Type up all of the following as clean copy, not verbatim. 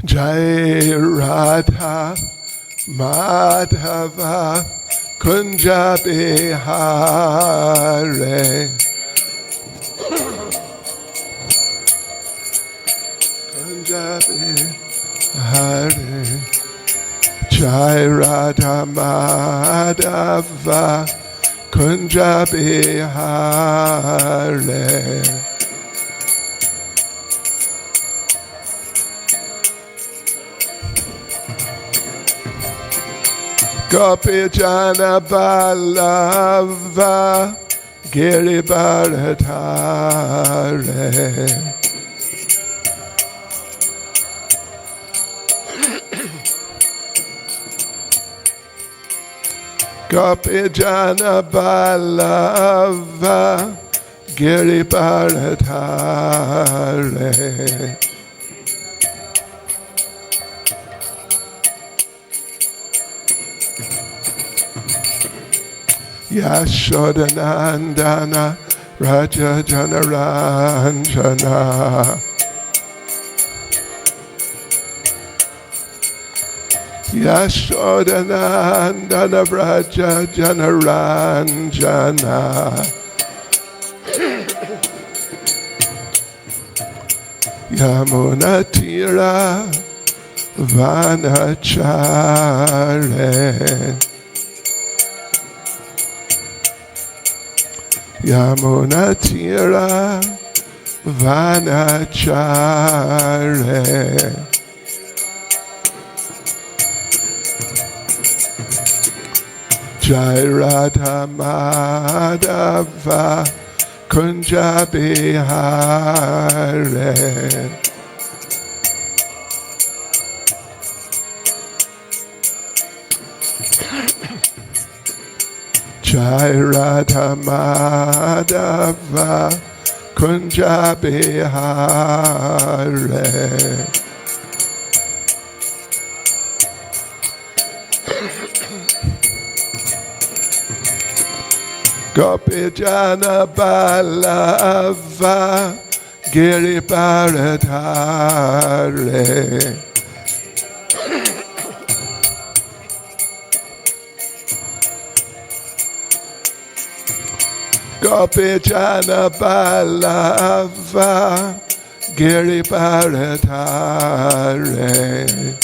Jai Radha Madhava Kunja Bihare Kunja Bihare Jai Radha Madhava Kunja Bihare Gopi Jana Vallabha Giribharadhare Gopi Jana Vallabha Giribharadhare Yashodanandana Raja Janaranjana Yashodanandana Raja Janaranjana Yamunatira Vanachare Yamunatira Vanachare Jai Radha Madhava Kunja Bihare Jai Radha Madhava Kunja Bihare Gopi Jana Vallabha Giribharadhare Gopi Jana Vallabha Giribharadhare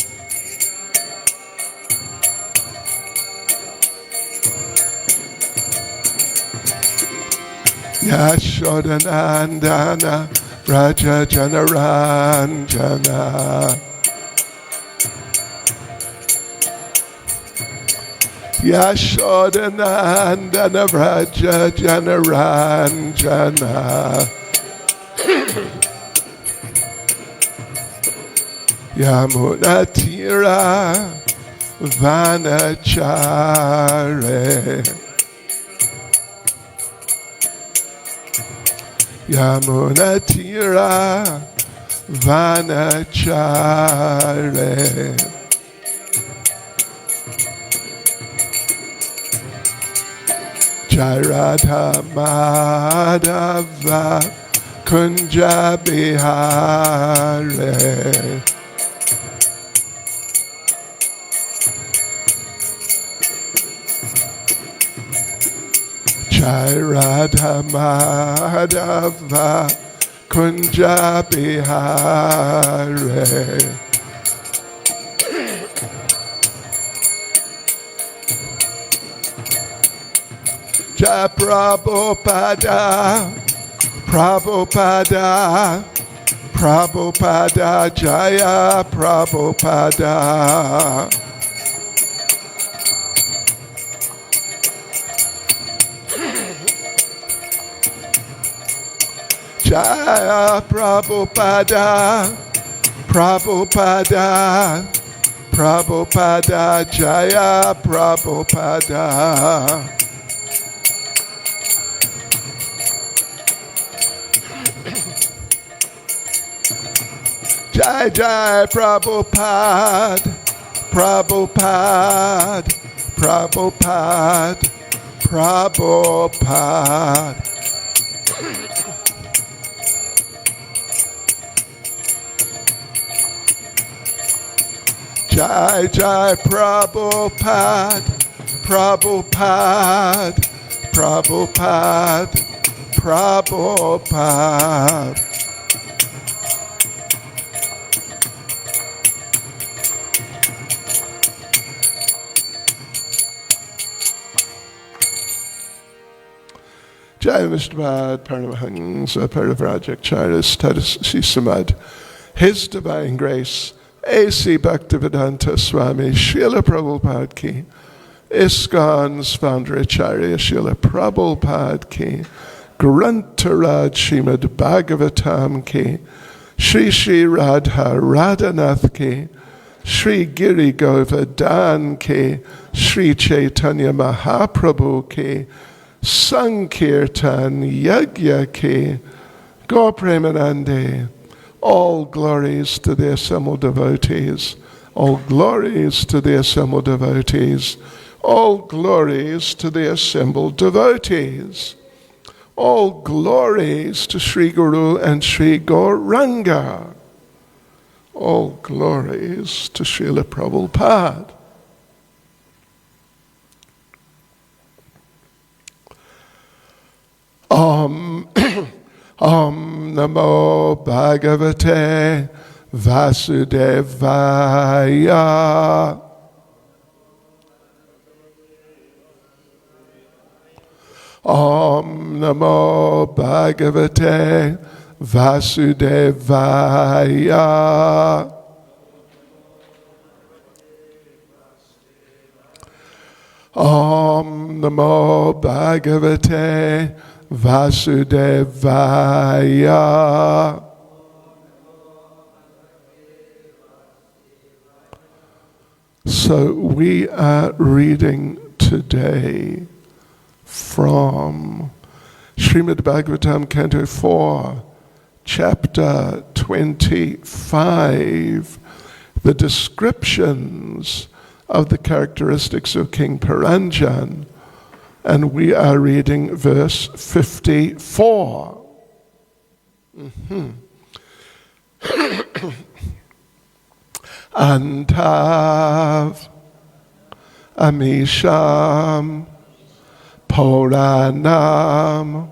Yashodanandana Raja Janaranjana Yashodanandana Raja Janaranjana Yamunatira Vanachare Yamunatira Vanachare Jai Radha Madhava Kunja Bihare Jai Radha Madhava Kunja Bihare Jai Prabhupada Prabhupada Prabhupada Jaya Prabhupada Jaya Prabhupada Prabhupada Prabhupada Jaya Prabhupada Jai Jai Prabhupada Prabhupada Prabhupada Prabhupada Jai Jai Prabhupada, Prabhupada, Prabhupada, Prabhupada. Jai Vishnavad Paramahansa Parivrajakcharis Tadasi Srimad. His Divine Grace, A.C. Bhaktivedanta Swami Srila Prabhupada Ki, ISKCON's founder Acharya Srila Prabhupada Ki, Grantaraj Srimad Bhagavatam Ki, Shri Shri Radha Radhanath Ki, Shri Giri Govardhan Ki, Shri Chaitanya Mahaprabhu Ki, Sankirtan Yagya Ki, Gaur Premanande. All glories to the assembled devotees. All glories to the assembled devotees. All glories to the assembled devotees. All glories to Sri Guru and Sri Gauranga. All glories to Srila Prabhupada. Om Namo Bhagavate Vasudevaya. Om Namo Bhagavate Vasudevaya. Om Namo Bhagavate Vasudevaya. So we are reading today from Srimad Bhagavatam, Canto 4, Chapter 25, the descriptions of the characteristics of King Paranjan. And we are reading verse 54. Antav Amisham Puranam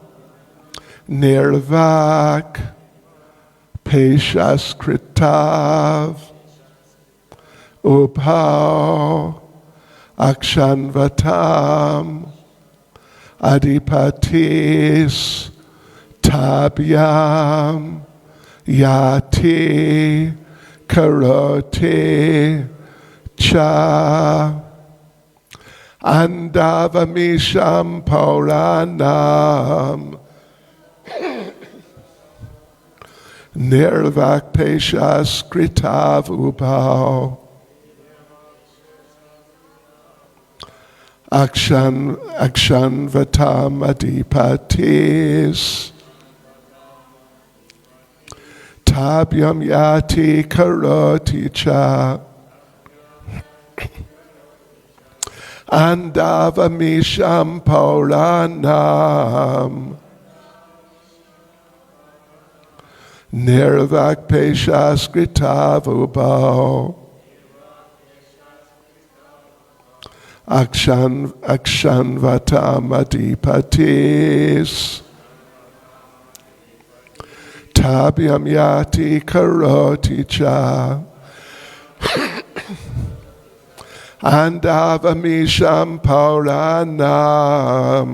Nirvak Peshaskritav Upao Akshanvatam Adipatis Tabyam Yati Karote Cha Andavamisham Puranam Nirvak Peshas Kritav Upao Akshan Vatam Adipatis Tabyam Yati Karoti Cha Andavamisham Puranam Nirvak Peshas Kritav Upao Akshan Vatam Adipatis Tabyam Yati Karoti Cha Andavamisham Puranam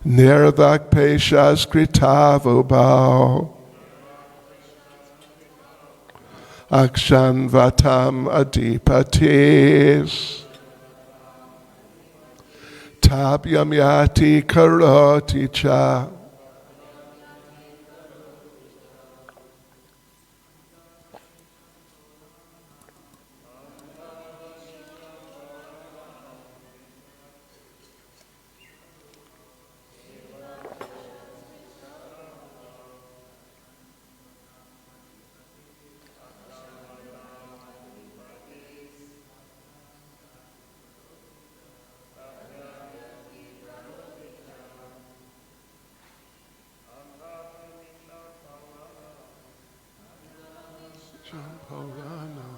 Nirvak Peshas Kritav Upao Akshan Vatam Adipatis Tabyam Yati Karoti Cha. Purana.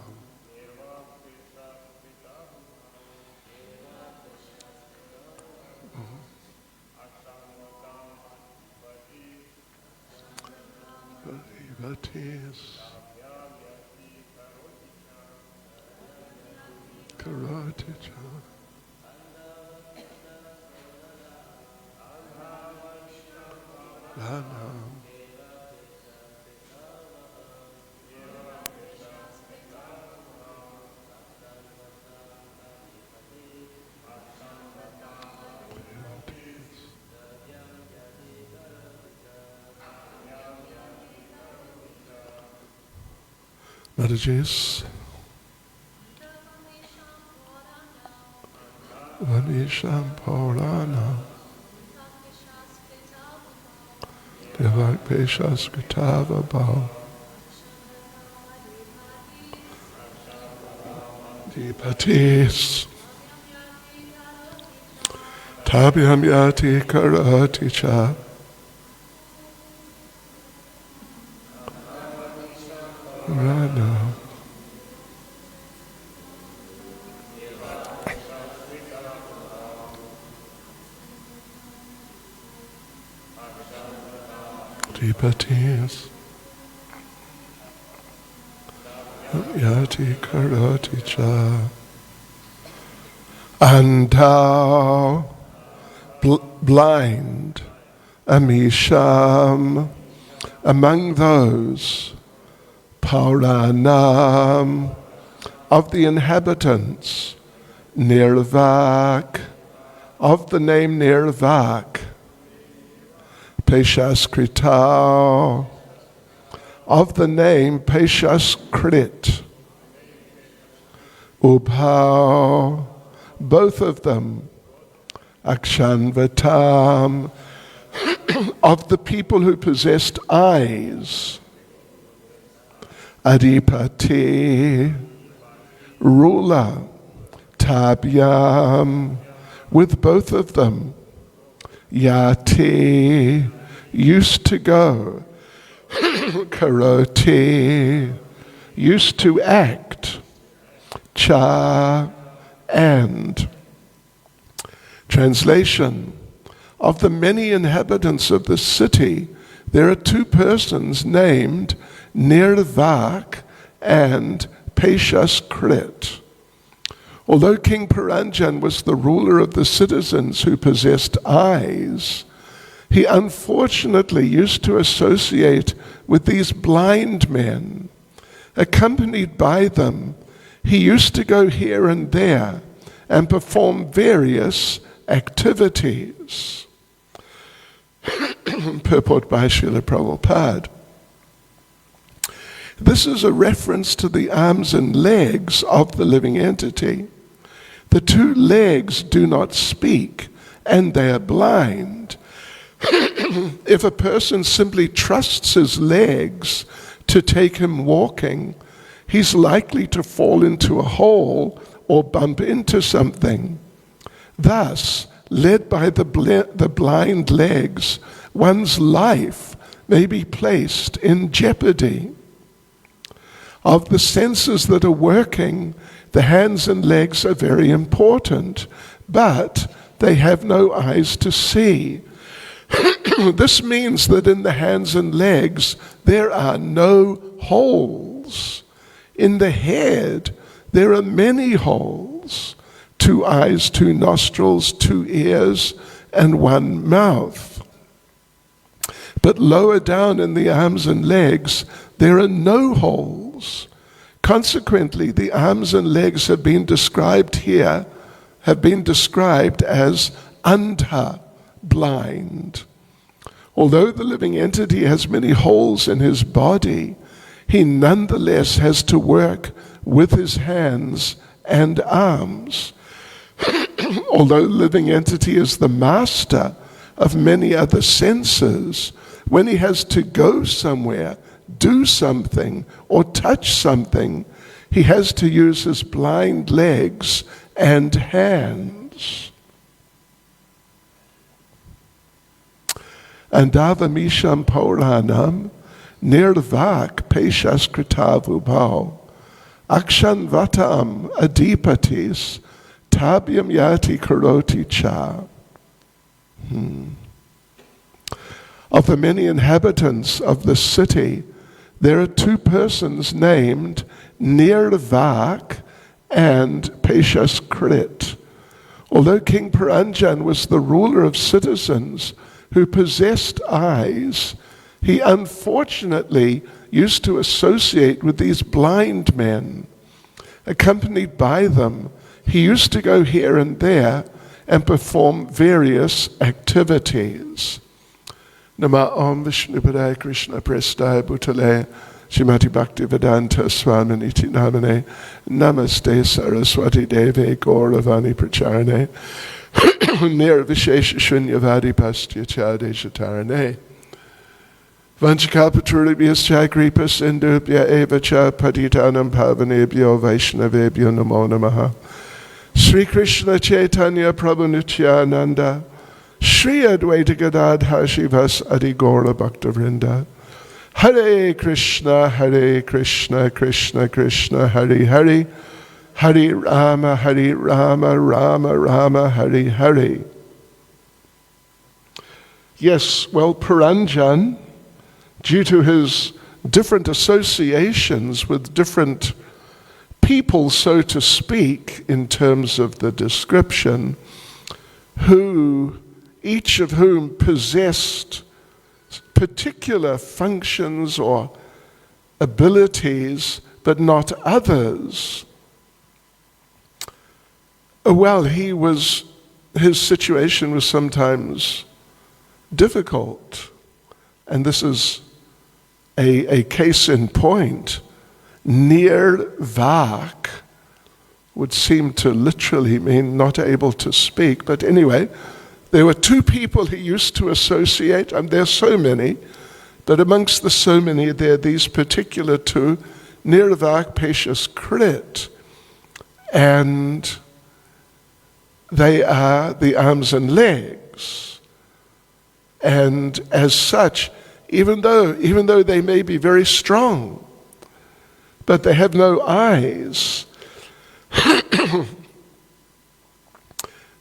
Bhaktis. Karaticha. Lanam. Madhujis. Vanisham Purana. Devak Peshas Kritava Bhav. Dipatis. Tabhyam Yati Karati Cha. Rana. Dipatis. Yati Karati Cha. And thou, blind, Amisham, among those, Pauranam, of the inhabitants, Nirvak, of the name Nirvak, Peshaskritau, of the name Peshaskrit, Ubhau, both of them, Akshanvatam, of the people who possessed eyes, Adipati, ruler, Tabyam, with both of them, Yati, used to go, Karoti, used to act, Cha, and. Translation, of the many inhabitants of the city, there are two persons named Nirvak and Peshaskrit. Although King Puranjan was the ruler of the citizens who possessed eyes, he unfortunately used to associate with these blind men. Accompanied by them, he used to go here and there and perform various activities. Purport by Srila Prabhupada. This is a reference to the arms and legs of the living entity. The two legs do not speak, and they are blind. If a person simply trusts his legs to take him walking, he's likely to fall into a hole or bump into something. Thus, led by the blind legs, one's life may be placed in jeopardy. Of the senses that are working, the hands and legs are very important, but they have no eyes to see. This means that in the hands and legs, there are no holes. In the head, there are many holes. 2 eyes, 2 nostrils, 2 ears, and 1 mouth. But lower down in the arms and legs, there are no holes. Consequently, the arms and legs have been described here, have been described as andha, blind. Although the living entity has many holes in his body, he nonetheless has to work with his hands and arms. Although the living entity is the master of many other senses, when he has to go somewhere, do something, or touch something, he has to use his blind legs and hands. Andavamisham Pauranam, nirvak peshas kritavubhau, akshan vatam adipatis, tabyam yati karoti cha. Of the many inhabitants of the city, there are two persons named Nirvak and Peshas Krit. Although King Paranjan was the ruler of citizens who possessed eyes, he unfortunately used to associate with these blind men. Accompanied by them, he used to go here and there and perform various activities. Nama Om Vishnupadaya Krishna Prestaya Bhutale Srimati Bhaktivedanta Swami Niti Namane Namaste Saraswati Deve Gauravani Pracharane Nirvishesha Shunyavadi Pastya Chade Shatarane Vanchakapaturibhyas Chakripa Sindhubhya Eva Cha Patitanam Pavanebhyo Vaishnavebhyo Namo Namaha Sri Krishna Caitanya Prabhu Nityananda Shri Advaita Gadadhar Shivas Adi Gaura Bhaktavrinda Hare Krishna, Krishna Krishna, Hare Hare, Hare Rama, Rama Rama, Hare Hare. Yes, well, Paranjan, due to his different associations with different people, so to speak, in terms of the description, each of whom possessed particular functions or abilities, but not others. Well, his situation was sometimes difficult. And this is a case in point. Nirvak would seem to literally mean not able to speak. But anyway, there were two people he used to associate, and there's so many, but amongst the so many, there are these particular two, Nirvak, Peshas, Krit, and they are the arms and legs. And as such, even though they may be very strong, but they have no eyes,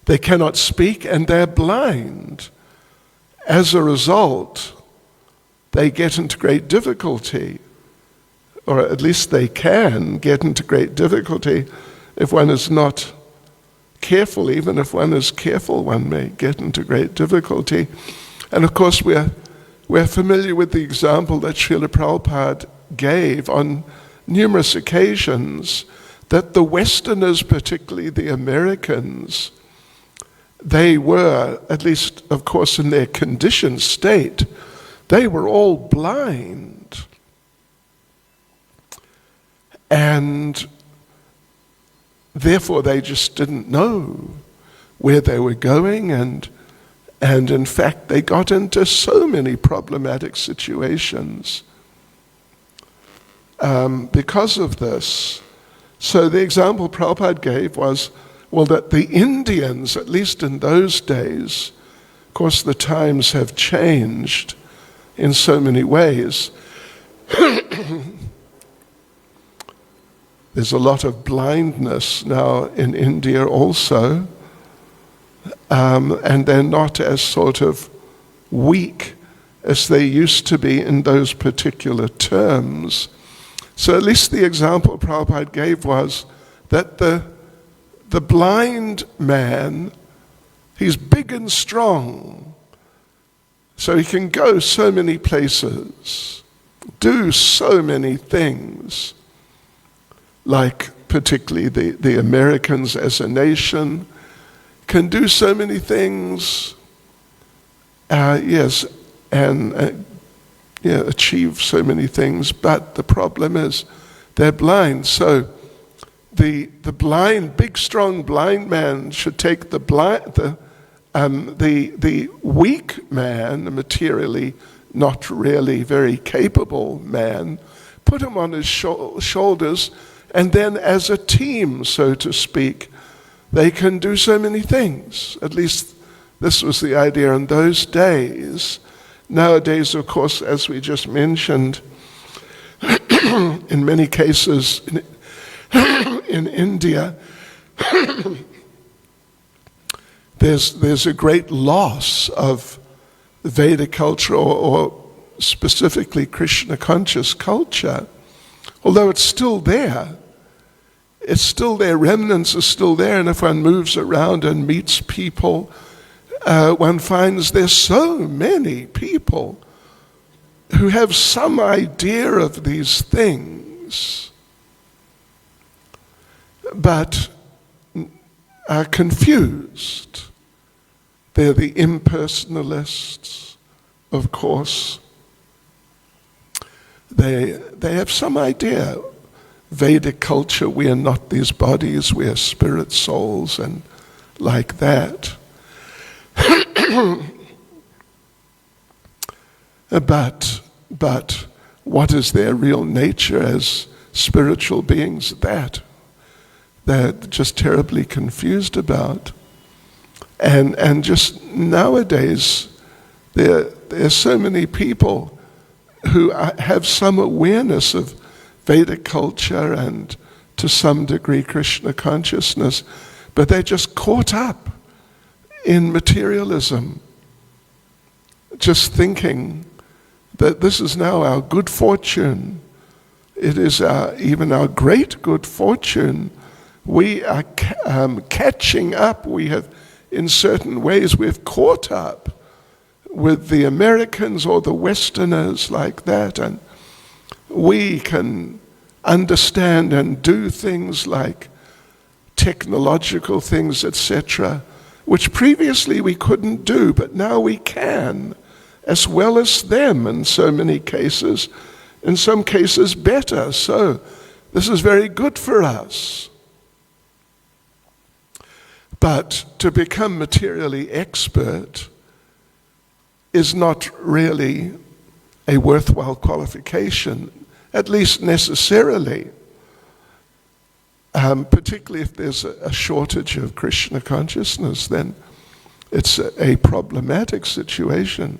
they cannot speak, and they're blind. As a result, they get into great difficulty, or at least they can get into great difficulty if one is not careful. Even if one is careful, one may get into great difficulty. And of course, we're familiar with the example that Srila Prabhupada gave on numerous occasions, that the Westerners, particularly the Americans, they were, at least, of course, in their conditioned state, they were all blind. And therefore they just didn't know where they were going, and in fact they got into so many problematic situations because of this. So the example Prabhupada gave was, well, that the Indians, at least in those days, of course the times have changed in so many ways. There's a lot of blindness now in India also, and they're not as sort of weak as they used to be in those particular terms. So at least the example Prabhupada gave was that the blind man, he's big and strong, so he can go so many places, do so many things, like particularly the Americans as a nation can do so many things, achieve so many things, but the problem is they're blind. So the blind, big, strong, blind man should take the weak man, materially not really very capable man, put him on his shoulders, and then as a team, so to speak, they can do so many things. At least this was the idea in those days, Nowadays, of course, as we just mentioned, in many cases in India, there's a great loss of Vedic culture or specifically Krishna conscious culture, although it's still there. It's still there, remnants are still there, and if one moves around and meets people, one finds there's so many people who have some idea of these things, but are confused. They're the impersonalists, of course. They have some idea. Vedic culture, we are not these bodies, we are spirit souls, and like that. But what is their real nature as spiritual beings? That they're just terribly confused about. And just nowadays, there are so many people who have some awareness of Vedic culture and to some degree Krishna consciousness, but they're just caught up in materialism, just thinking that this is now our good fortune. It is even our great good fortune. We are catching up. We have, in certain ways, we've caught up with the Americans or the Westerners like that, and we can understand and do things like technological things, etc., which previously we couldn't do, but now we can, as well as them in so many cases, in some cases better. So this is very good for us. But to become materially expert is not really a worthwhile qualification, at least necessarily, particularly if there's a shortage of Krishna consciousness, then it's a problematic situation,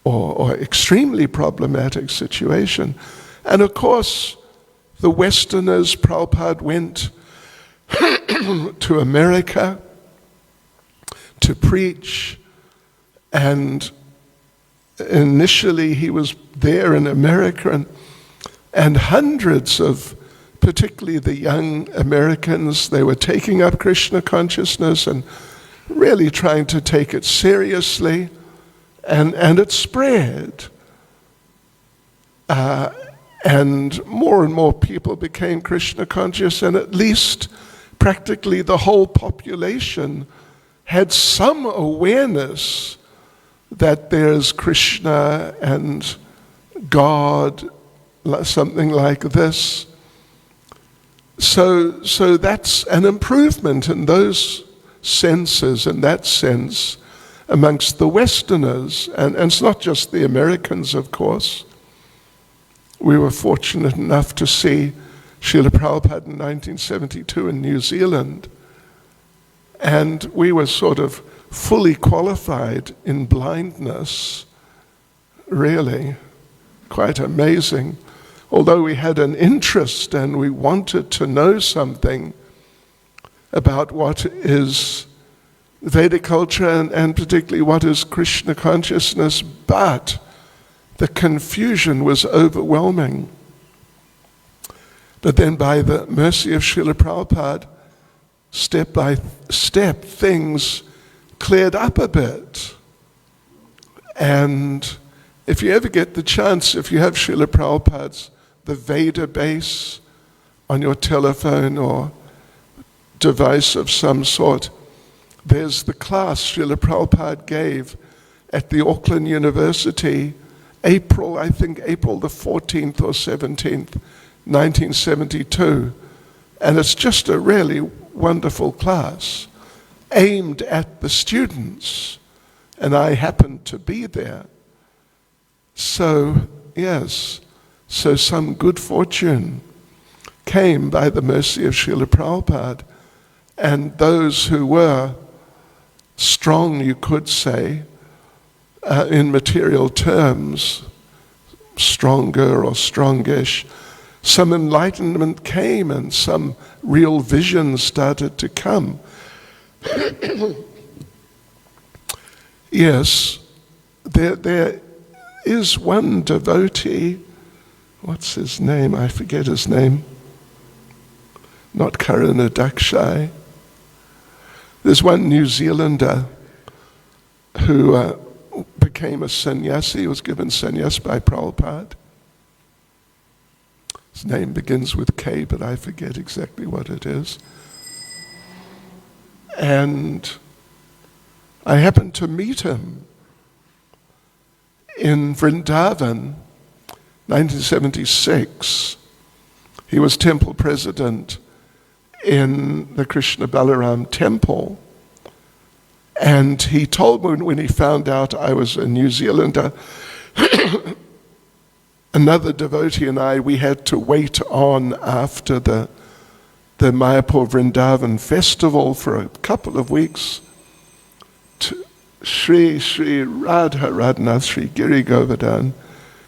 or extremely problematic situation. And of course, the Westerners, Prabhupada went to America to preach, and initially he was there in America, and hundreds of, particularly the young Americans, they were taking up Krishna consciousness and really trying to take it seriously, and it spread. And more people became Krishna conscious, and at least practically the whole population had some awareness that there's Krishna and God, something like this. So that's an improvement in those senses, in that sense, amongst the Westerners. And it's not just the Americans, of course. We were fortunate enough to see Srila Prabhupada in 1972 in New Zealand. And we were sort of fully qualified in blindness, really, quite amazing. Although we had an interest and we wanted to know something about what is Vedic culture and particularly what is Krishna consciousness, but the confusion was overwhelming. But then by the mercy of Srila Prabhupada, step by step, things cleared up a bit. And if you ever get the chance, if you have Srila Prabhupada's The Veda Base on your telephone or device of some sort, there's the class Srila Prabhupada gave at the Auckland University, April the 14th or 17th, 1972. And it's just a really wonderful class aimed at the students. And I happened to be there. So, yes, so some good fortune came by the mercy of Srila Prabhupada. And those who were strong, you could say, in material terms, stronger or strongish, some enlightenment came and some real vision started to come. Yes, there is one devotee, what's his name? I forget his name. Not Karuna Dakshai. There's one New Zealander who became a sannyasi. He was given sannyas by Prabhupada. His name begins with K, but I forget exactly what it is. And I happened to meet him in Vrindavan, 1976. He was temple president in the Krishna Balaram temple. And he told me when he found out I was a New Zealander, another devotee and I, we had to wait on after the Mayapur Vrindavan festival for a couple of weeks to Sri Radha Radhanath Sri Giri Govardhan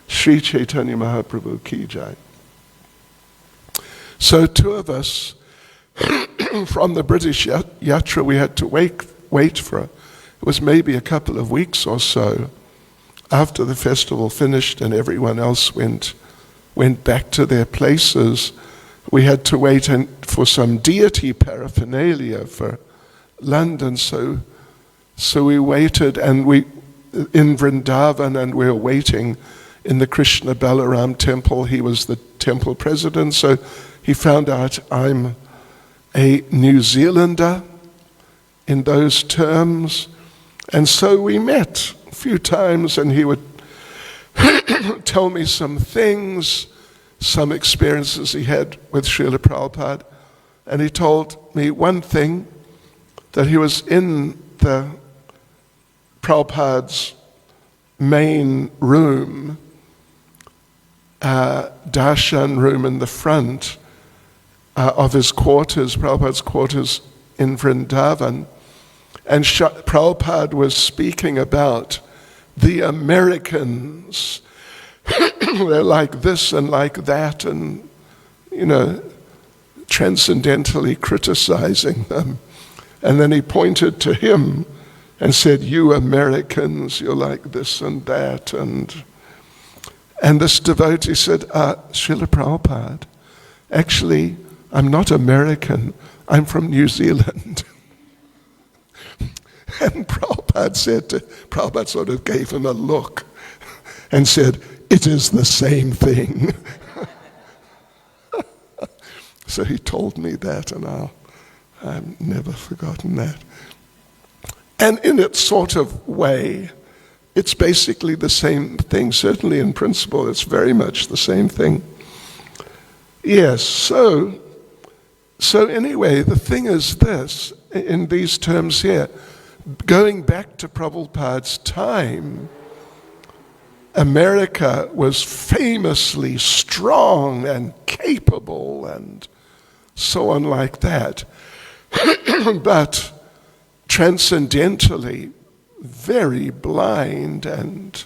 Sri Caitanya Mahaprabhu Ki Jai. So two of us from the British Yatra, we had to wait for it was maybe a couple of weeks or so after the festival finished and everyone else went back to their places. We had to wait for some deity paraphernalia for London, so we waited, and we in Vrindavan, and we were waiting in the Krishna Balaram temple. He was the temple president, so he found out I'm a New Zealander in those terms, and so we met a few times, and he would tell me some things, some experiences he had with Srila Prabhupada, and he told me one thing, that he was in the Prabhupada's main room, darshan room in the front of his quarters, Prabhupada's quarters in Vrindavan, and Prabhupada was speaking about the Americans. They're like this and like that, and, transcendentally criticizing them. And then he pointed to him and said, "You Americans, you're like this and that." And this devotee said, "Srila Prabhupada, actually, I'm not American, I'm from New Zealand." And Prabhupada sort of gave him a look and said, "It is the same thing." So he told me that, and I've never forgotten that. And in its sort of way, it's basically the same thing. Certainly in principle, it's very much the same thing. Yes, so anyway, the thing is this, in these terms here, going back to Prabhupada's time, America was famously strong and capable and so on like that, but transcendentally very blind and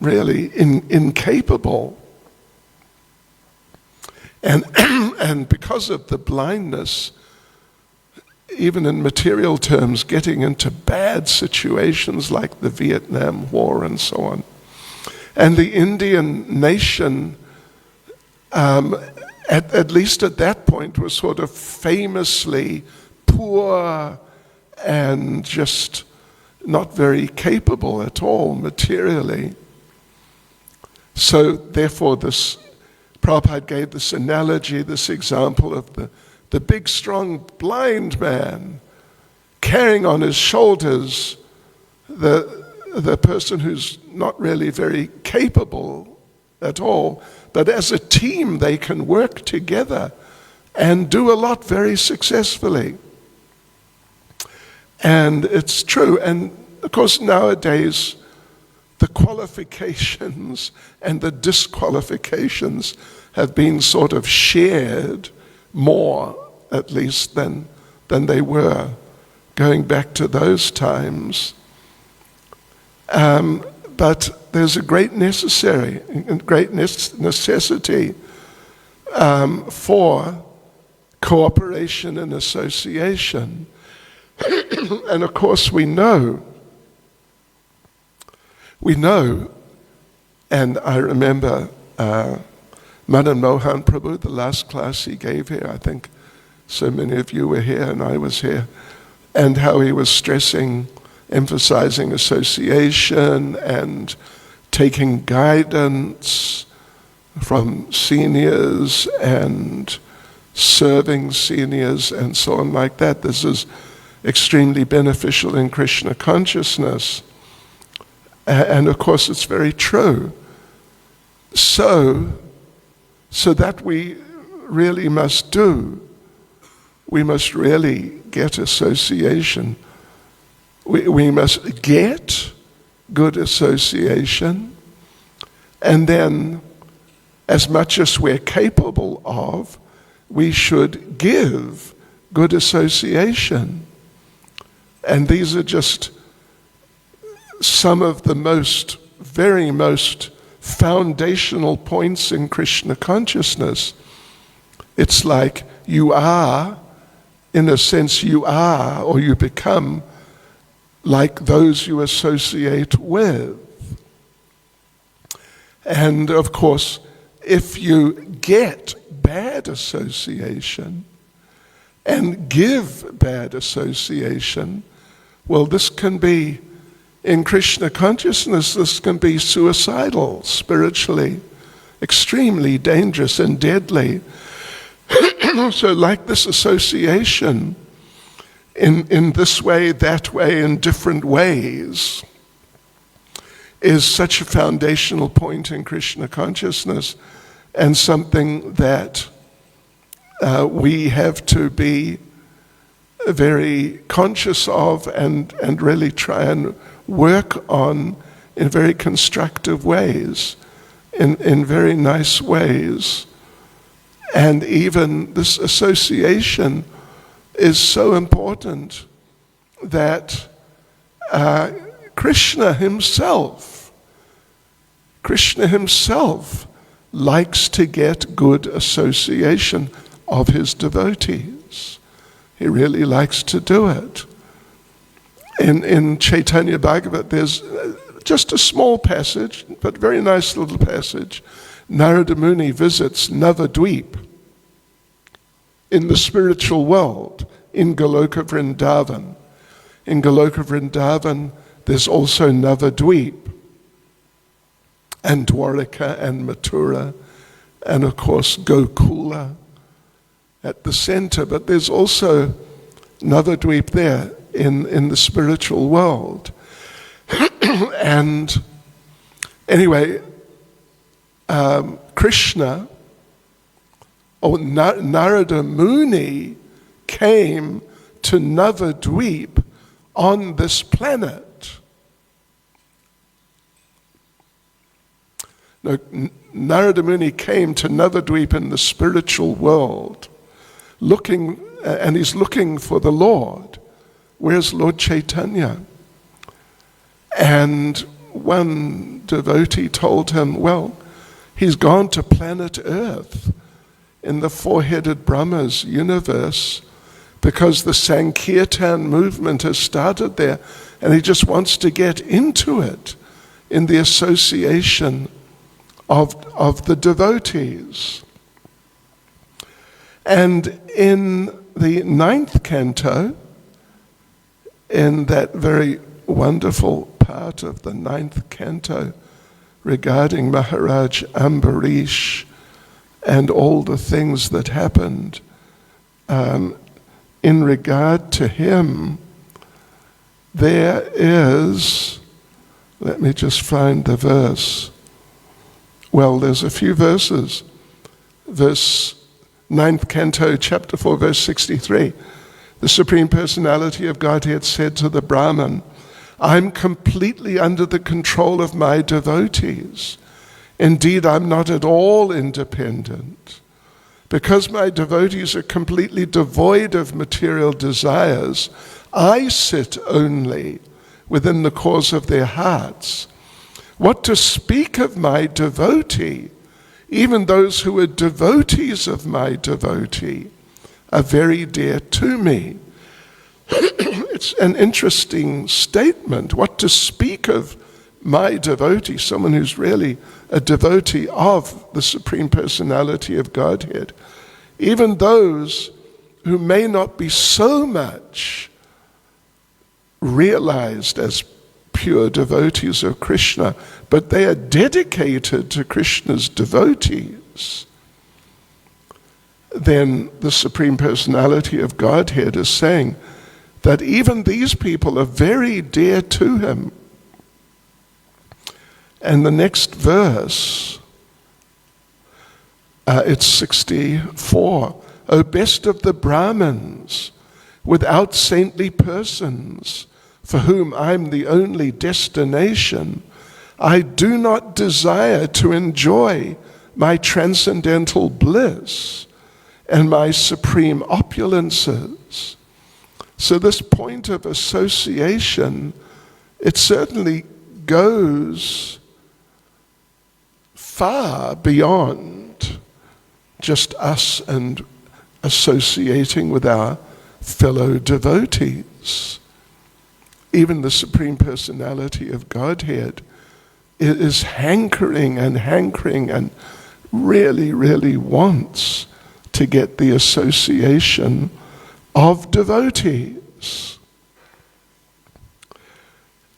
really incapable. And because of the blindness, even in material terms, getting into bad situations like the Vietnam War and so on. And the Indian nation, at least at that point, was sort of famously poor and just not very capable at all materially. So therefore Prabhupada gave this analogy, this example of the big, strong, blind man carrying on his shoulders the person who's not really very capable at all, but as a team they can work together and do a lot very successfully. And it's true. And of course nowadays the qualifications and the disqualifications have been sort of shared more, at least, than they were going back to those times. But there's a great necessity for cooperation and association. And of course we know, and I remember Madan Mohan Prabhu, the last class he gave here, I think so many of you were here and I was here, and how he was emphasizing association and taking guidance from seniors and serving seniors and so on like that. This is extremely beneficial in Krishna consciousness. And of course it's very true. So that we really must do. We must really get association. We must get good association, and then, as much as we're capable of, we should give good association. And these are just some of the very most foundational points in Krishna consciousness. It's like you are, in a sense, you are or you become like those you associate with. And of course, if you get bad association and give bad association, well, this can be, in Krishna consciousness, this can be suicidal, spiritually, extremely dangerous and deadly. So like this association, in this way, that way, in different ways, is such a foundational point in Krishna consciousness, and something that we have to be very conscious of and really try and work on in very constructive ways, in very nice ways. And even this association is so important that Krishna himself likes to get good association of his devotees. He really likes to do it. In Caitanya Bhagavat, there's just a small passage, but very nice little passage. Narada Muni visits Navadvip in the spiritual world, in Goloka Vrindavan. In Goloka Vrindavan, there's also Navadvip, and Dwarika and Mathura, and of course Gokula at the center. But there's also Navadvip there in the spiritual world. And anyway, Krishna, Narada Muni, came to Navadvip on this planet. No, Narada Muni came to Navadvip in the spiritual world, and he's looking for the Lord. Where's Lord Caitanya? And one devotee told him, well, he's gone to planet Earth in the four-headed Brahma's universe, because the Sankirtan movement has started there, and he just wants to get into it, in the association of the devotees. And in the 9th canto, in that very wonderful part of the 9th canto regarding Maharaj Ambarish and all the things that happened in regard to him, there is, let me just find the verse. Well, there's a few verses. Verse 9th canto, chapter 4, verse 63. The Supreme Personality of Godhead said to the Brahman, I'm completely under the control of my devotees. Indeed, I'm not at all independent. Because my devotees are completely devoid of material desires, I sit only within the cause of their hearts. What to speak of my devotee? Even those who are devotees of my devotee are very dear to me. It's an interesting statement. What to speak of my devotee, someone who's really a devotee of the Supreme Personality of Godhead. Even those who may not be so much realized as pure devotees of Krishna, but they are dedicated to Krishna's devotees, then the Supreme Personality of Godhead is saying that even these people are very dear to him. And the next verse, it's 64. O best of the Brahmins, without saintly persons, for whom I'm the only destination, I do not desire to enjoy my transcendental bliss and my supreme opulences. So this point of association, it certainly goes far beyond just us and associating with our fellow devotees. Even the Supreme Personality of Godhead is hankering and really, really wants to get the association of devotees.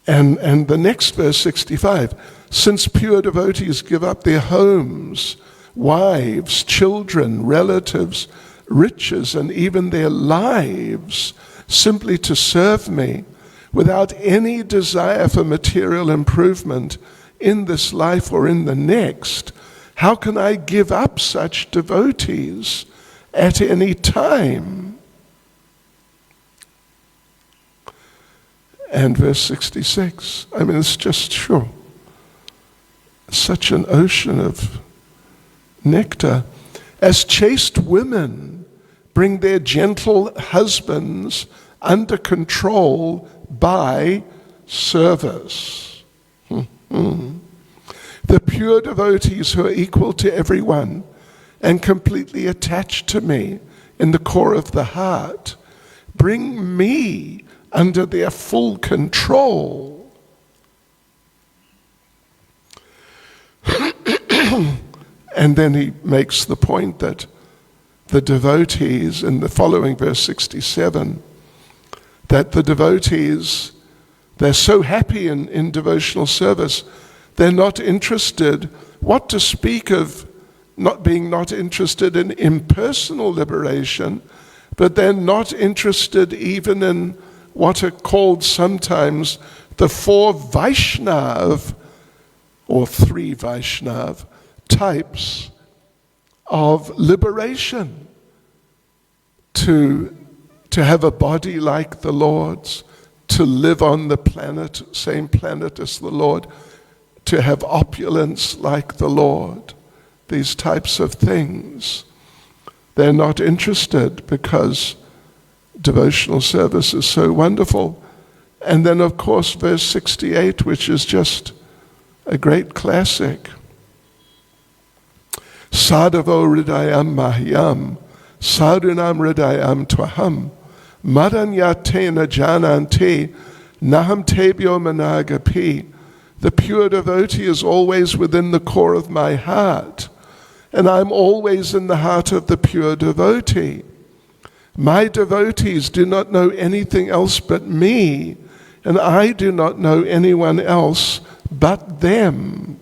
And the next verse, 65, since pure devotees give up their homes, wives, children, relatives, riches, and even their lives simply to serve me, without any desire for material improvement in this life or in the next, how can I give up such devotees at any time? And verse 66, I mean, it's just sure. Such an ocean of nectar. As chaste women bring their gentle husbands under control by service. The pure devotees who are equal to everyone and completely attached to me in the core of the heart bring me under their full control. And then he makes the point that the devotees, in the following verse 67, that the devotees, they're so happy in devotional service, they're not interested, what to speak of not interested in impersonal liberation, but they're not interested even in what are called sometimes the 4 Vaishnav or 3 Vaishnav types of liberation. To have a body like the Lord's, to live on the planet, same planet as the Lord, to have opulence like the Lord, these types of things. They're not interested because devotional service is so wonderful. And then, of course, verse 68, which is just a great classic. Sadhavo hridayam mahyam, sadhunam hridayam tvaham, madanyatena janante, naham tebyo managapi. The pure devotee is always within the core of my heart, and I'm always in the heart of the pure devotee. My devotees do not know anything else but me, and I do not know anyone else but them.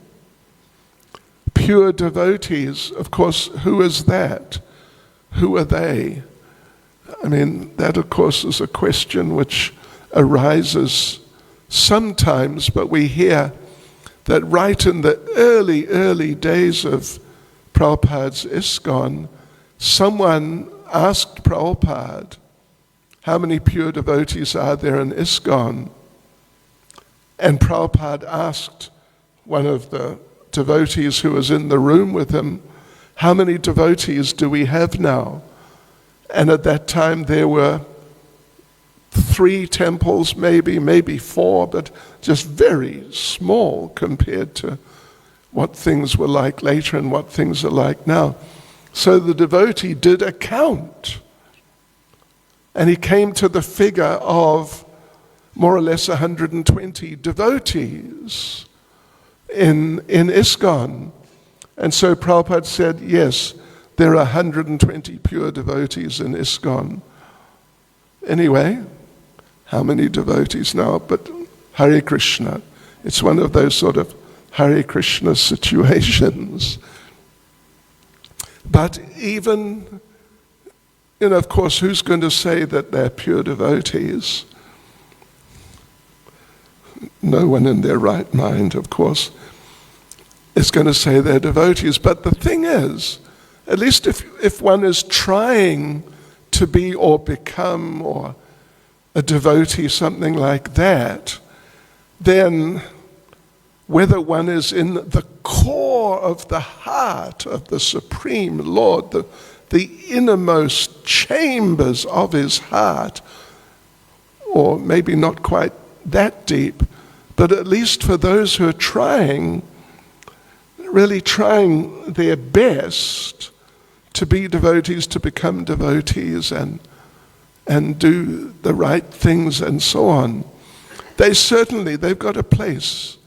Pure devotees, of course, who is that? Who are they? I mean, that of course is a question which arises sometimes, but we hear that right in the early days of Prabhupada's ISKCON, someone asked Prabhupada, how many pure devotees are there in ISKCON? And Prabhupada asked one of the devotees who was in the room with him, how many devotees do we have now? And at that time there were 3 temples, maybe 4, but just very small compared to what things were like later and what things are like now. So the devotee did a count, and he came to the figure of more or less 120 devotees in ISKCON. And so Prabhupada said, yes, there are 120 pure devotees in ISKCON. Anyway, how many devotees now? But Hare Krishna. It's one of those sort of Hare Krishna situations. But even, of course, who's going to say that they're pure devotees? No one in their right mind, of course, is going to say they're devotees. But the thing is, at least if one is trying to be or become or a devotee, something like that, then whether one is in the core of the heart of the Supreme Lord, the innermost chambers of his heart, or maybe not quite that deep, but at least for those who are really trying their best to be devotees, to become devotees and do the right things and so on, they've got a place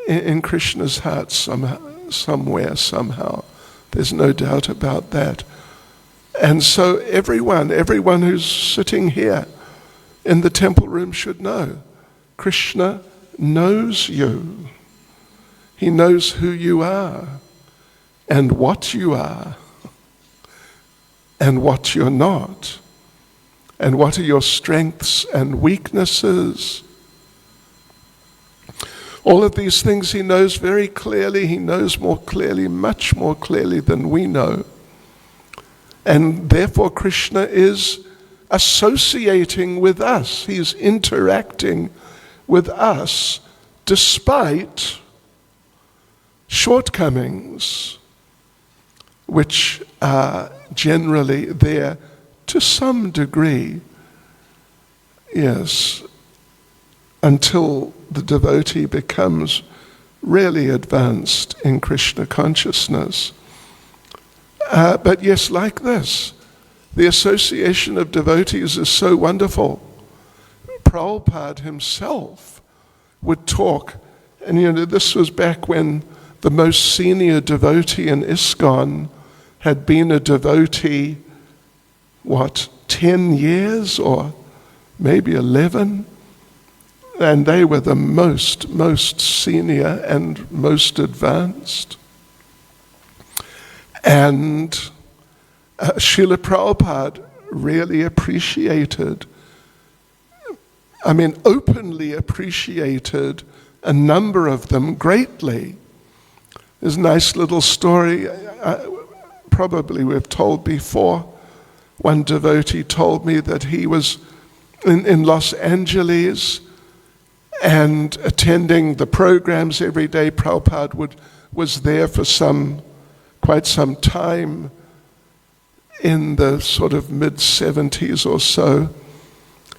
in Krishna's heart somewhere, somehow. There's no doubt about that. And so everyone who's sitting here in the temple room should know, Krishna knows you. He knows who you are and what you are and what you're not, and what are your strengths and weaknesses. All of these things he knows very clearly. He knows more clearly, much more clearly than we know. And therefore Krishna is associating with us. He's interacting with us despite shortcomings, which are generally there to some degree, yes, until the devotee becomes really advanced in Krishna consciousness. But yes, like this, the association of devotees is so wonderful. Prabhupada himself would talk, and this was back when the most senior devotee in ISKCON had been a devotee, 10 years or maybe 11? And they were the most senior and most advanced. And Srila Prabhupada really openly appreciated a number of them greatly. There's a nice little story, probably we've told before. One devotee told me that he was in Los Angeles and attending the programs every day. Prabhupada was there for quite some time in the sort of mid-70s or so.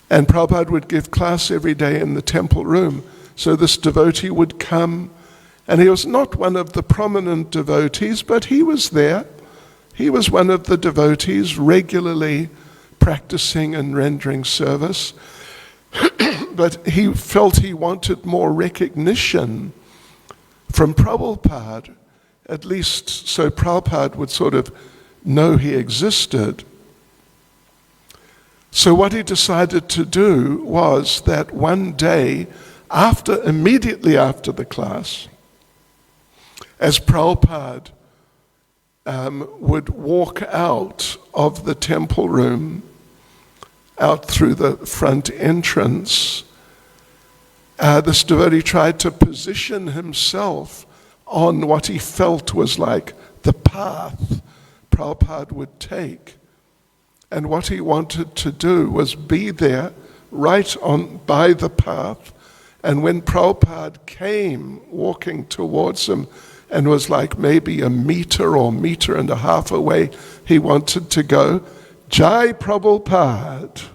And Prabhupada would give class every day in the temple room. So this devotee would come, and he was not one of the prominent devotees, but he was there. He was one of the devotees regularly practicing and rendering service. But he felt he wanted more recognition from Prabhupada, at least so Prabhupada would sort of know he existed. So what he decided to do was that one day, immediately after the class, as Prabhupada would walk out of the temple room, out through the front entrance, this devotee tried to position himself on what he felt was like the path Prabhupada would take. And what he wanted to do was be there right on by the path. And when Prabhupada came walking towards him and was like maybe a meter or meter and a half away, he wanted to go, Jai Prabhupada.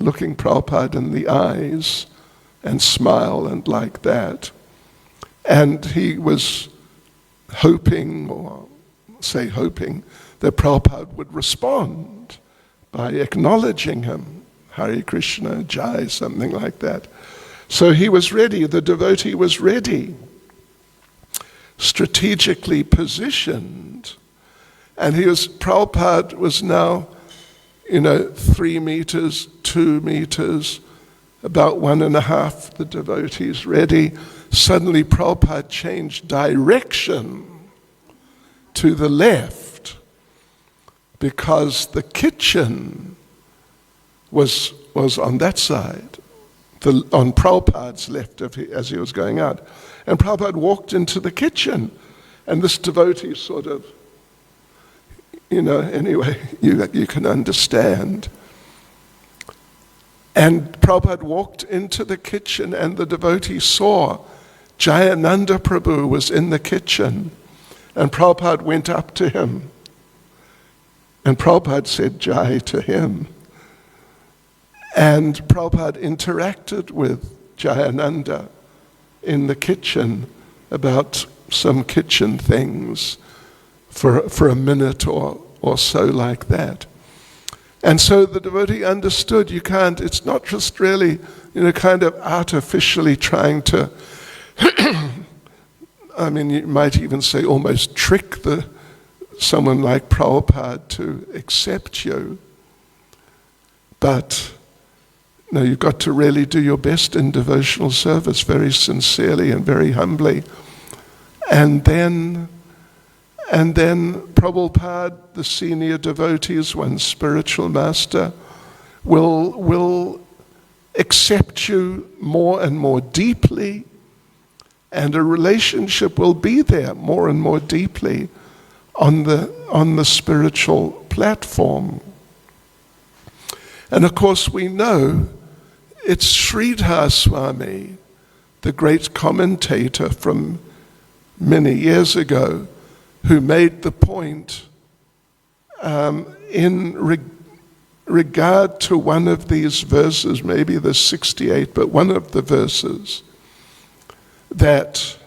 looking Prabhupada in the eyes and smile and like that. And he was hoping that Prabhupada would respond by acknowledging him, Hare Krishna, Jai, something like that. So he was ready, the devotee was ready, strategically positioned. And Prabhupada was now, 3 meters, 2 meters, about 1.5, the devotees ready. Suddenly Prabhupada changed direction to the left because the kitchen was on that side, on Prabhupada's left as he was going out. And Prabhupada walked into the kitchen, and this devotee sort of, anyway, you can understand. And Prabhupada walked into the kitchen, and the devotee saw Jayananda Prabhu was in the kitchen. And Prabhupada went up to him. And Prabhupada said Jai to him. And Prabhupada interacted with Jayananda in the kitchen about some kitchen things for a minute or so like that. And so the devotee understood it's not just really, kind of artificially trying to, you might even say almost trick someone like Prabhupada to accept you. But no, you've got to really do your best in devotional service, very sincerely and very humbly. And then Prabhupada, the senior devotees, one's spiritual master, will accept you more and more deeply, and a relationship will be there more and more deeply on the spiritual platform. And of course we know it's Sridhar Swami, the great commentator from many years ago, who made the point in regard to one of these verses, maybe the 68, but one of the verses, that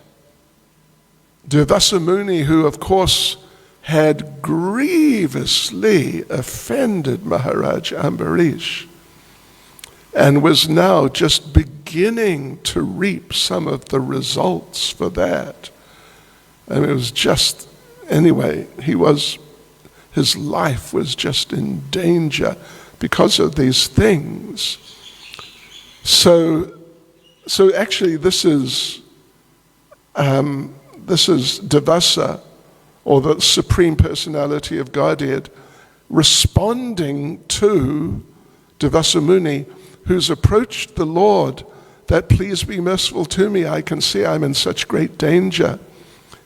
Durvasa Muni, who of course had grievously offended Maharaj Ambarish, and was now just beginning to reap some of the results for that. And it was just, anyway, his life was just in danger because of these things. So actually this is Durvasa, or the Supreme Personality of Godhead, responding to Durvasa Muni, who's approached the Lord, that please be merciful to me, I can see I'm in such great danger.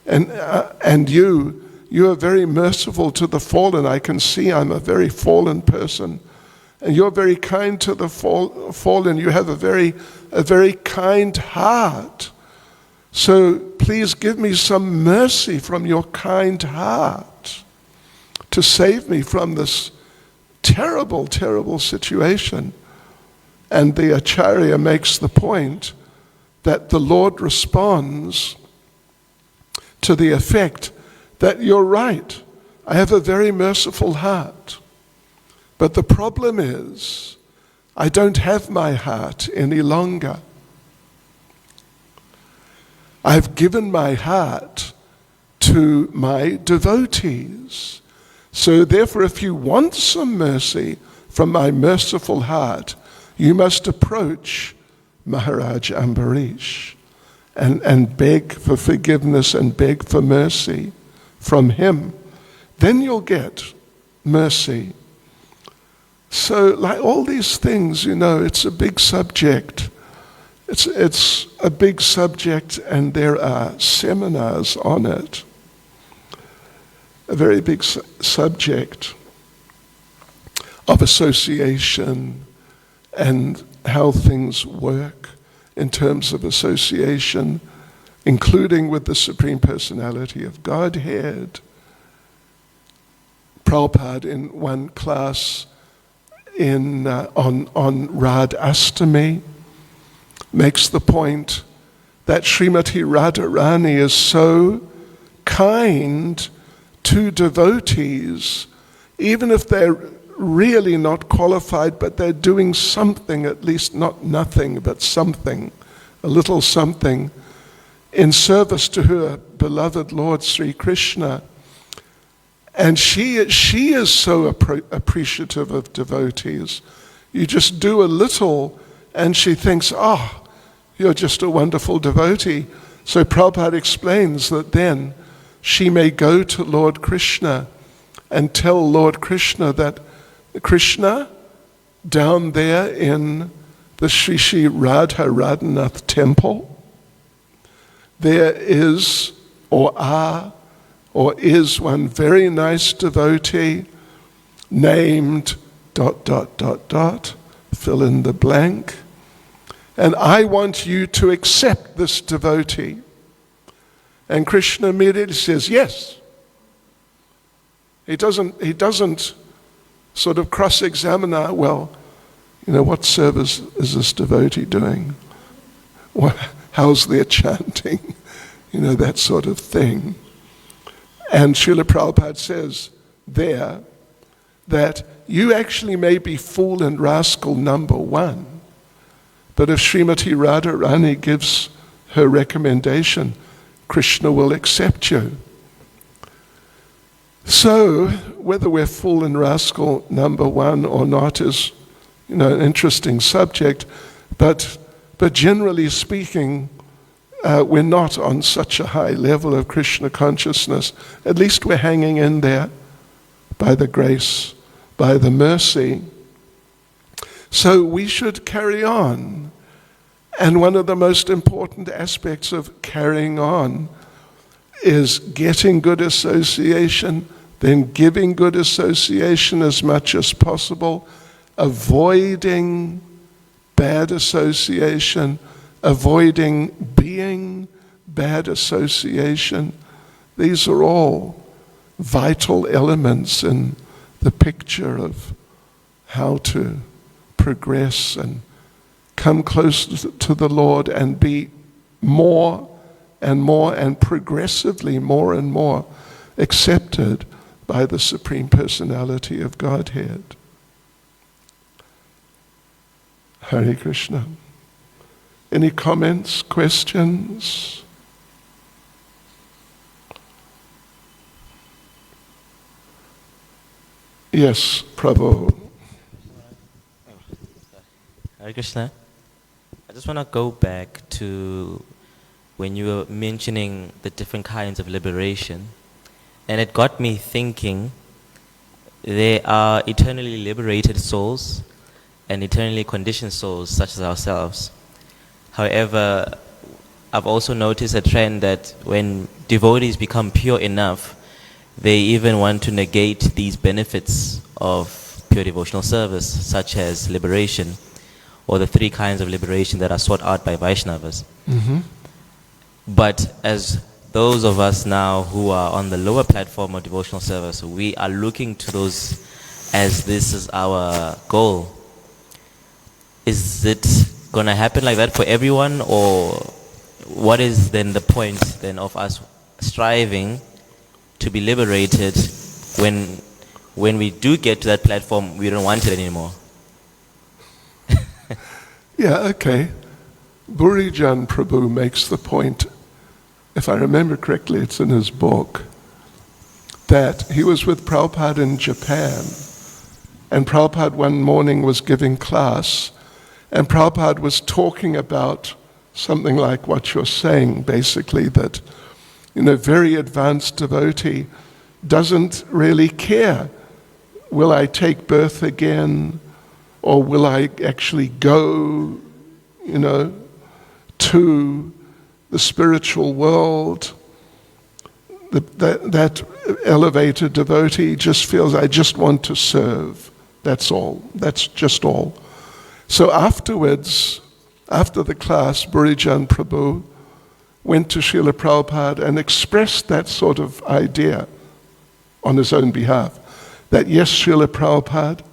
And you are very merciful to the fallen, I can see I'm a very fallen person. And you're very kind to the fallen, you have a very kind heart. So please give me some mercy from your kind heart to save me from this terrible, terrible situation. And the Acharya makes the point that the Lord responds to the effect that you're right, I have a very merciful heart. But the problem is, I don't have my heart any longer. I've given my heart to my devotees. So therefore, if you want some mercy from my merciful heart, you must approach Maharaj Ambarish and beg for forgiveness and beg for mercy from him. Then you'll get mercy. So like all these things, it's a big subject. It's a big subject, and there are seminars on it. A very big subject of association and how things work in terms of association, including with the Supreme Personality of Godhead. Prabhupada in one class on Radha Astami makes the point that Srimati Radharani is so kind to devotees, even if they're really not qualified, but they're doing something, at least not nothing, but something, a little something, in service to her beloved Lord Sri Krishna. And she is so appreciative of devotees. You just do a little, and she thinks, oh, you're just a wonderful devotee. So Prabhupada explains that then she may go to Lord Krishna and tell Lord Krishna that, Krishna, down there in the Sri Sri Radha Radhanath temple, there is or is one very nice devotee named ... fill in the blank, and I want you to accept this devotee. And Krishna immediately says, yes. He doesn't sort of cross-examine her, well, what service is this devotee doing? How's their chanting? That sort of thing. And Srila Prabhupada says there that you actually may be fool and rascal number one, but if Srimati Radharani gives her recommendation, Krishna will accept you. So, whether we're fool and rascal number one or not is, an interesting subject, but generally speaking, we're not on such a high level of Krishna consciousness. At least we're hanging in there by the grace, by the mercy. So we should carry on. And one of the most important aspects of carrying on is getting good association, then giving good association as much as possible, avoiding bad association, avoiding being bad association. These are all vital elements in the picture of how to progress and come closer to the Lord and be more and more and progressively more and more accepted by the Supreme Personality of Godhead. Hare Krishna. Any comments, questions? Yes, Prabhu. Hare Krishna. I just want to go back to when you were mentioning the different kinds of liberation. And it got me thinking, there are eternally liberated souls and eternally conditioned souls such as ourselves. However, I've also noticed a trend that when devotees become pure enough, they even want to negate these benefits of pure devotional service, such as liberation, or the three kinds of liberation that are sought out by Vaishnavas. Mm-hmm. But as those of us now who are on the lower platform of devotional service, we are looking to those as this is our goal. Is it going to happen like that for everyone, or what is then the point then of us striving to be liberated when we do get to that platform, we don't want it anymore? Yeah, okay. Burijan Prabhu makes the point, if I remember correctly, it's in his book, that he was with Prabhupada in Japan, and Prabhupada one morning was giving class, and Prabhupada was talking about something like what you're saying, basically, that very advanced devotee doesn't really care. Will I take birth again? Or will I actually go, to the spiritual world? That elevated devotee just feels, I just want to serve. That's all. That's just all. So afterwards, after the class, Burijan Prabhu went to Srila Prabhupada and expressed that sort of idea on his own behalf. That yes, Srila Prabhupada,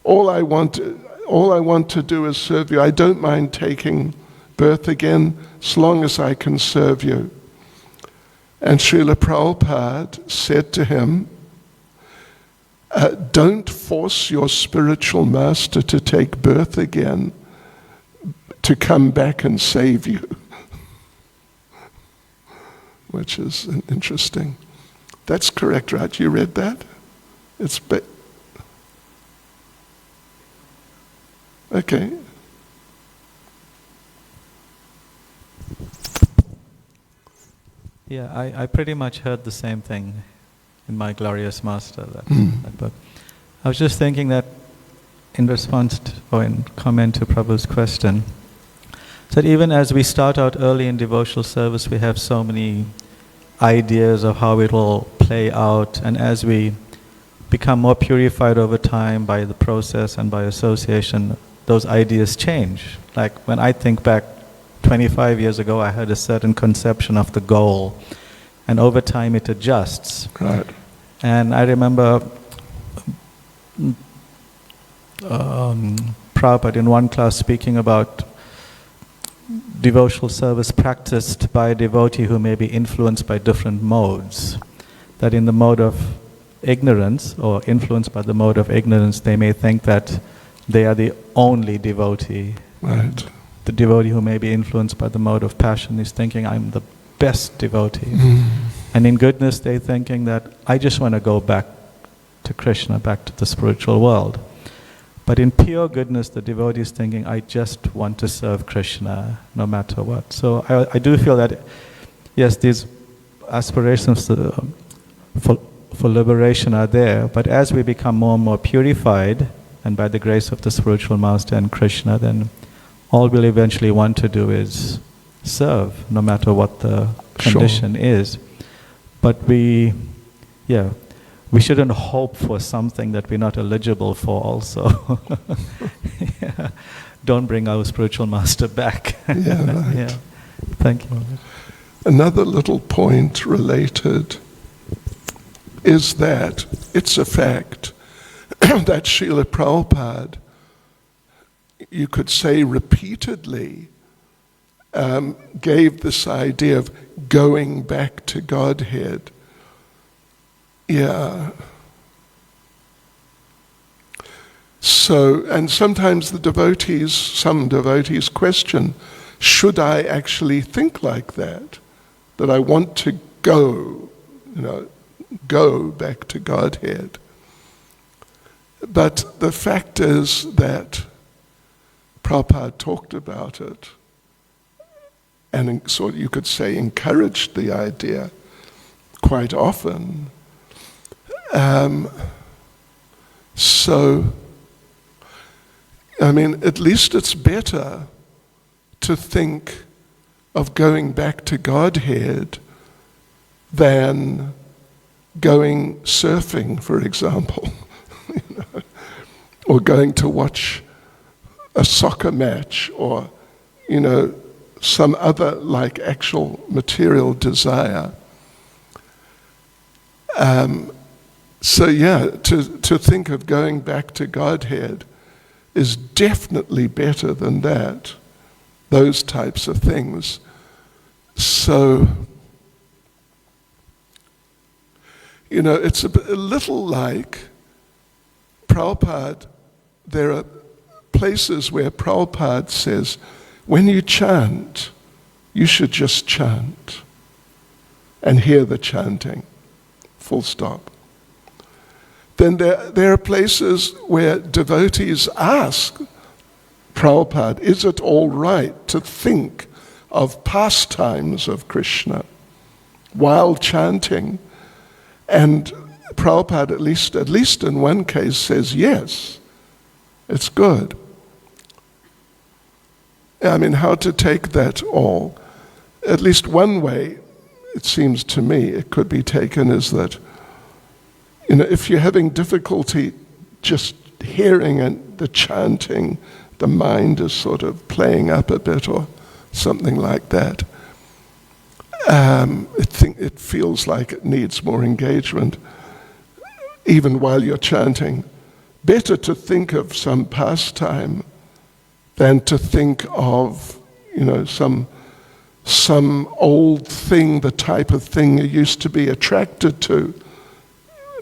all I want to do is serve you. I don't mind taking birth again as long as I can serve you. And Srila Prabhupada said to him, don't force your spiritual master to take birth again to come back and save you. Which is interesting. That's correct, right? You read that? Okay. Yeah, I pretty much heard the same thing in my Glorious Master, that book. I was just thinking that in response to, or in comment to Prabhu's question, that even as we start out early in devotional service, we have so many ideas of how it will play out, and as we become more purified over time by the process and by association, those ideas change. Like when I think back 25 years ago, I had a certain conception of the goal, and over time it adjusts. Right. And I remember Prabhupada in one class speaking about devotional service practiced by a devotee who may be influenced by different modes. That in the mode of ignorance, or influenced by the mode of ignorance, they may think that they are the only devotee. Right. The devotee who may be influenced by the mode of passion is thinking, I'm the best devotee. And in goodness, they're thinking that I just want to go back to Krishna, back to the spiritual world. But in pure goodness, the devotee is thinking, I just want to serve Krishna no matter what. So I do feel that, yes, these aspirations for liberation are there, but as we become more and more purified, and by the grace of the spiritual master and Krishna, then all we'll eventually want to do is serve, no matter what the condition is. But we shouldn't hope for something that we're not eligible for also. Yeah. Don't bring our spiritual master back. Yeah, right. Yeah. Thank you. Another little point related is that it's a fact that Srila Prabhupada, you could say repeatedly, gave this idea of going back to Godhead. Yeah. So, and sometimes some devotees question, should I actually think like that? That I want to go back to Godhead. But the fact is that Prabhupada talked about it and sort of, you could say, encouraged the idea quite often. So, I mean, at least it's better to think of going back to Godhead than going surfing, for example, or going to watch a soccer match, or, some other like actual material desire. So yeah, to think of going back to Godhead is definitely better than that, those types of things. So, it's a little like Prabhupada. There are places where Prabhupada says, when you chant, you should just chant and hear the chanting, full stop. Then there are places where devotees ask Prabhupada, is it all right to think of pastimes of Krishna while chanting? And Prabhupada, at least in one case, says, yes, it's good. I mean, how to take that all? At least one way, it seems to me, it could be taken is that, if you're having difficulty just hearing and the chanting, the mind is sort of playing up a bit or something like that. It feels like it needs more engagement, even while you're chanting. better to think of some pastime than to think of, some old thing, the type of thing you used to be attracted to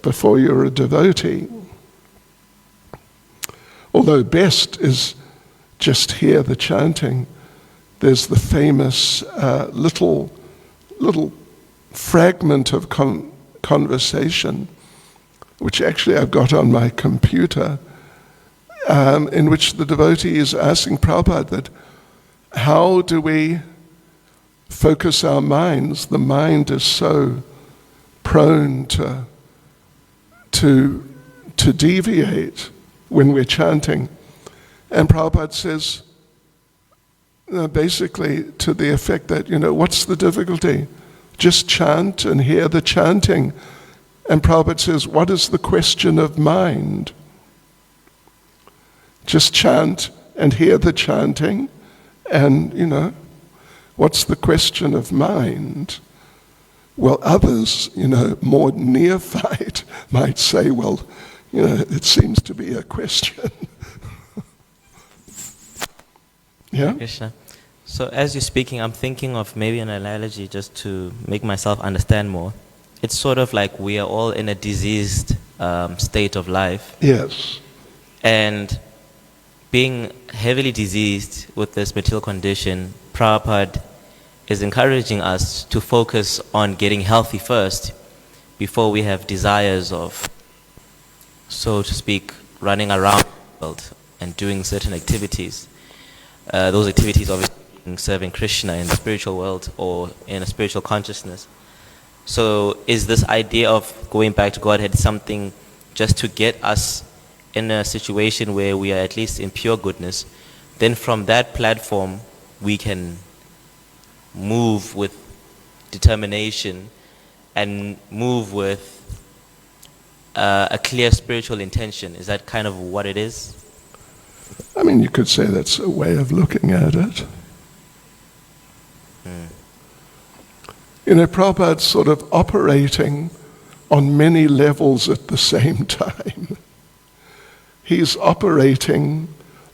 before you were a devotee. Although best is just hear the chanting. There's the famous little fragment of conversation, which actually I've got on my computer, in which the devotee is asking Prabhupada that, how do we focus our minds? The mind is so prone to deviate when we're chanting. And Prabhupada says, basically to the effect that, what's the difficulty? Just chant and hear the chanting. And Prabhupada says, what is the question of mind? Just chant and hear the chanting, and, what's the question of mind? Well, others, more neophyte might say, well, it seems to be a question. Yeah? Krishna. So as you're speaking, I'm thinking of maybe an analogy just to make myself understand more. It's sort of like we are all in a diseased state of life. Yes. And being heavily diseased with this material condition, Prabhupada is encouraging us to focus on getting healthy first before we have desires of, so to speak, running around the world and doing certain activities. Those activities obviously serving Krishna in the spiritual world or in a spiritual consciousness. So is this idea of going back to Godhead something just to get us in a situation where we are at least in pure goodness? Then from that platform we can move with determination and move with a clear spiritual intention. Is that kind of what it is? I mean, you could say that's a way of looking at it. Prabhupada's sort of operating on many levels at the same time. He's operating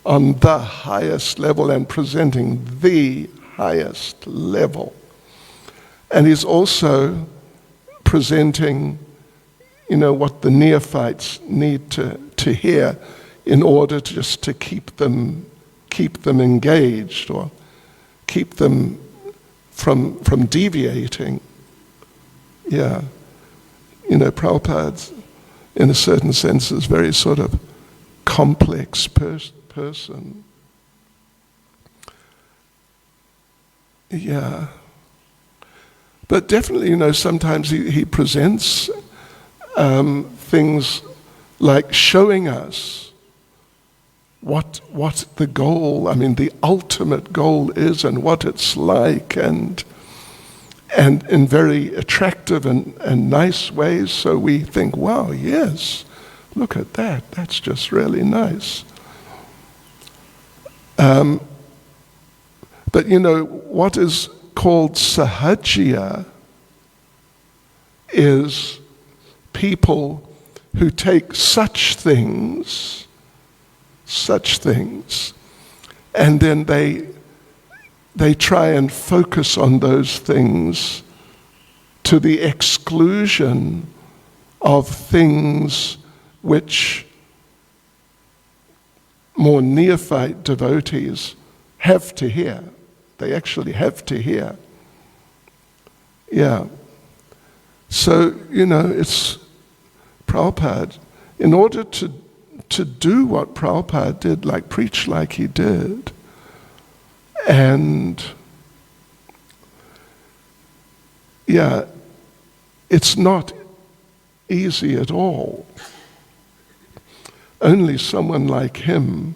on the highest level and presenting the highest level. And he's also presenting, what the neophytes need to hear in order just to keep them engaged or keep them from deviating. Yeah. Prabhupada, in a certain sense, is very sort of complex person. Yeah. But definitely, sometimes he presents things like showing us what the goal, the ultimate goal is and what it's like, and in very attractive and nice ways, so we think, wow, yes, look at that, that's just really nice. But what is called sahajya is people who take such things, and then they try and focus on those things to the exclusion of things which more neophyte devotees have to hear. They actually have to hear. Yeah. So, it's Prabhupada, in order to do what Prabhupada did, like preach like he did, and yeah, it's not easy at all. Only someone like him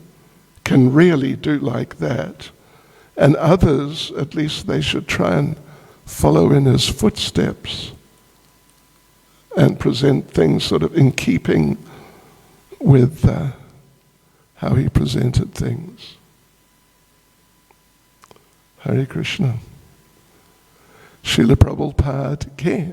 can really do like that. And others, at least they should try and follow in his footsteps and present things sort of in keeping with how he presented things. Hare Krishna. Srila Prabhupada Ki.